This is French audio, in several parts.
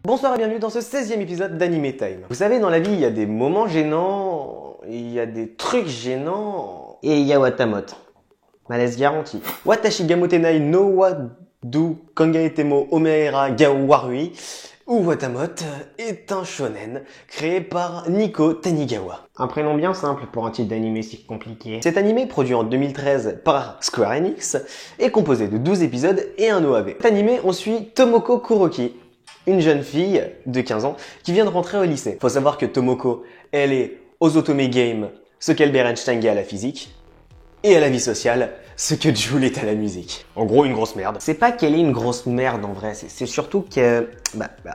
Bonsoir et bienvenue dans ce 16e épisode d'Anime Time. Vous savez, dans la vie, il y a des moments gênants, il y a des trucs gênants, et il y a Watamot. Malaise garanti. Watashi gamotenai no wa du kangaetemo omeera ga warui, ou Watamot est un shonen créé par Nico Tanigawa. Un prénom bien simple pour un titre d'anime si compliqué. Cet anime, produit en 2013 par Square Enix, est composé de 12 épisodes et un OAV. Cet anime, on suit Tomoko Kuroki, une jeune fille de 15 ans qui vient de rentrer au lycée. Faut savoir que Tomoko, elle est aux Otome Games ce qu'Albert Einstein est à la physique, et à la vie sociale ce que Joule est à la musique. En gros, une grosse merde. C'est pas qu'elle est une grosse merde en vrai, c'est surtout que,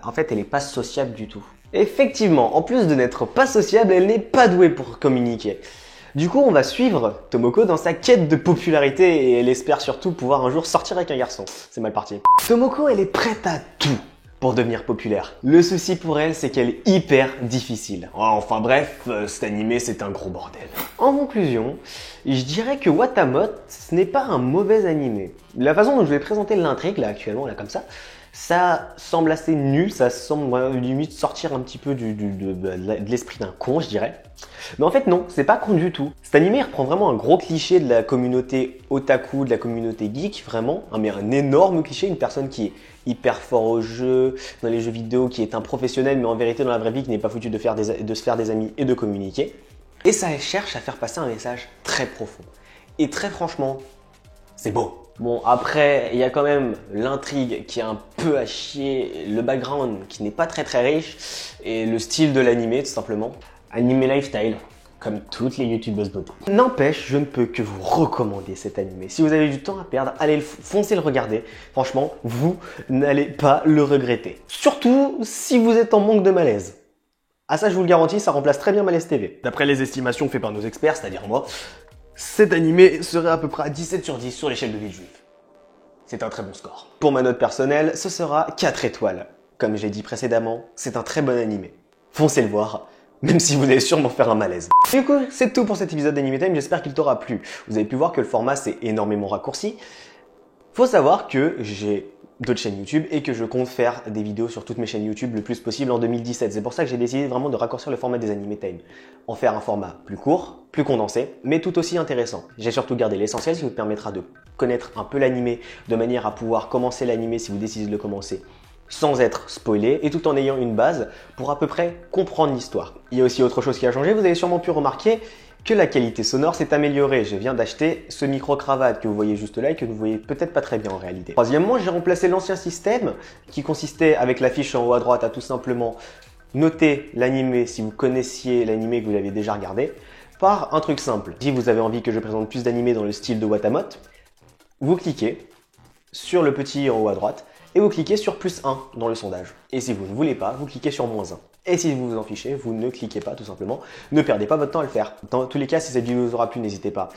en fait, elle est pas sociable du tout. Effectivement, en plus de n'être pas sociable, elle n'est pas douée pour communiquer. Du coup, on va suivre Tomoko dans sa quête de popularité et elle espère surtout pouvoir un jour sortir avec un garçon. C'est mal parti. Tomoko, elle est prête à tout pour devenir populaire. Le souci pour elle, c'est qu'elle est hyper difficile. Enfin bref, cet animé, c'est un gros bordel. En conclusion, je dirais que Watamot, ce n'est pas un mauvais animé. La façon dont je vais présenter l'intrigue, là, actuellement, là, comme ça semble assez nul, ça semble limite sortir un petit peu de l'esprit d'un con, je dirais. Mais en fait non, c'est pas con du tout. Cet animé reprend vraiment un gros cliché de la communauté otaku, de la communauté geek, vraiment, mais un énorme cliché, une personne qui est hyper fort au jeu, dans les jeux vidéo, qui est un professionnel, mais en vérité dans la vraie vie qui n'est pas foutu de se faire des amis et de communiquer. Et ça cherche à faire passer un message très profond. Et très franchement, c'est beau. Bon, après, il y a quand même l'intrigue qui est un peu à chier, le background qui n'est pas très riche, et le style de l'animé, tout simplement. Anime lifestyle, comme toutes les youtubeuses beauté. N'empêche, je ne peux que vous recommander cet animé. Si vous avez du temps à perdre, allez foncez le regarder. Franchement, vous n'allez pas le regretter. Surtout si vous êtes en manque de malaise. Ah ça, je vous le garantis, ça remplace très bien Malaise TV. D'après les estimations faites par nos experts, c'est-à-dire moi, cet animé serait à peu près à 17 sur 10 sur l'échelle de Villejuif. C'est un très bon score. Pour ma note personnelle, ce sera 4 étoiles. Comme j'ai dit précédemment, c'est un très bon animé. Foncez le voir, même si vous allez sûrement faire un malaise. Du coup, c'est tout pour cet épisode d'Anime Time, j'espère qu'il t'aura plu. Vous avez pu voir que le format s'est énormément raccourci. Faut savoir que j'ai d'autres chaînes YouTube et que je compte faire des vidéos sur toutes mes chaînes YouTube le plus possible en 2017. C'est pour ça que j'ai décidé vraiment de raccourcir le format des Anime Time. En faire un format plus court, plus condensé, mais tout aussi intéressant. J'ai surtout gardé l'essentiel, ce qui vous permettra de connaître un peu l'animé de manière à pouvoir commencer l'animé si vous décidez de le commencer sans être spoilé et tout en ayant une base pour à peu près comprendre l'histoire. Il y a aussi autre chose qui a changé, vous avez sûrement pu remarquer que la qualité sonore s'est améliorée. Je viens d'acheter ce micro-cravate que vous voyez juste là et que vous voyez peut-être pas très bien en réalité. Troisièmement, j'ai remplacé l'ancien système qui consistait avec l'affiche en haut à droite à tout simplement noter l'animé si vous connaissiez l'animé que vous l'avez déjà regardé par un truc simple. Si vous avez envie que je présente plus d'animés dans le style de Watamot, vous cliquez sur le petit en haut à droite et vous cliquez sur +1 dans le sondage. Et si vous ne voulez pas, vous cliquez sur -1. Et si vous vous en fichez, vous ne cliquez pas tout simplement. Ne perdez pas votre temps à le faire. Dans tous les cas, si cette vidéo vous aura plu, n'hésitez pas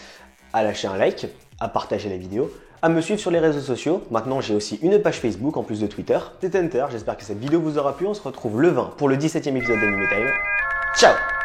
à lâcher un like, à partager la vidéo, à me suivre sur les réseaux sociaux. Maintenant, j'ai aussi une page Facebook en plus de Twitter. C'est Enter, j'espère que cette vidéo vous aura plu. On se retrouve le 20 pour le 17e épisode d'Anime Time. Ciao!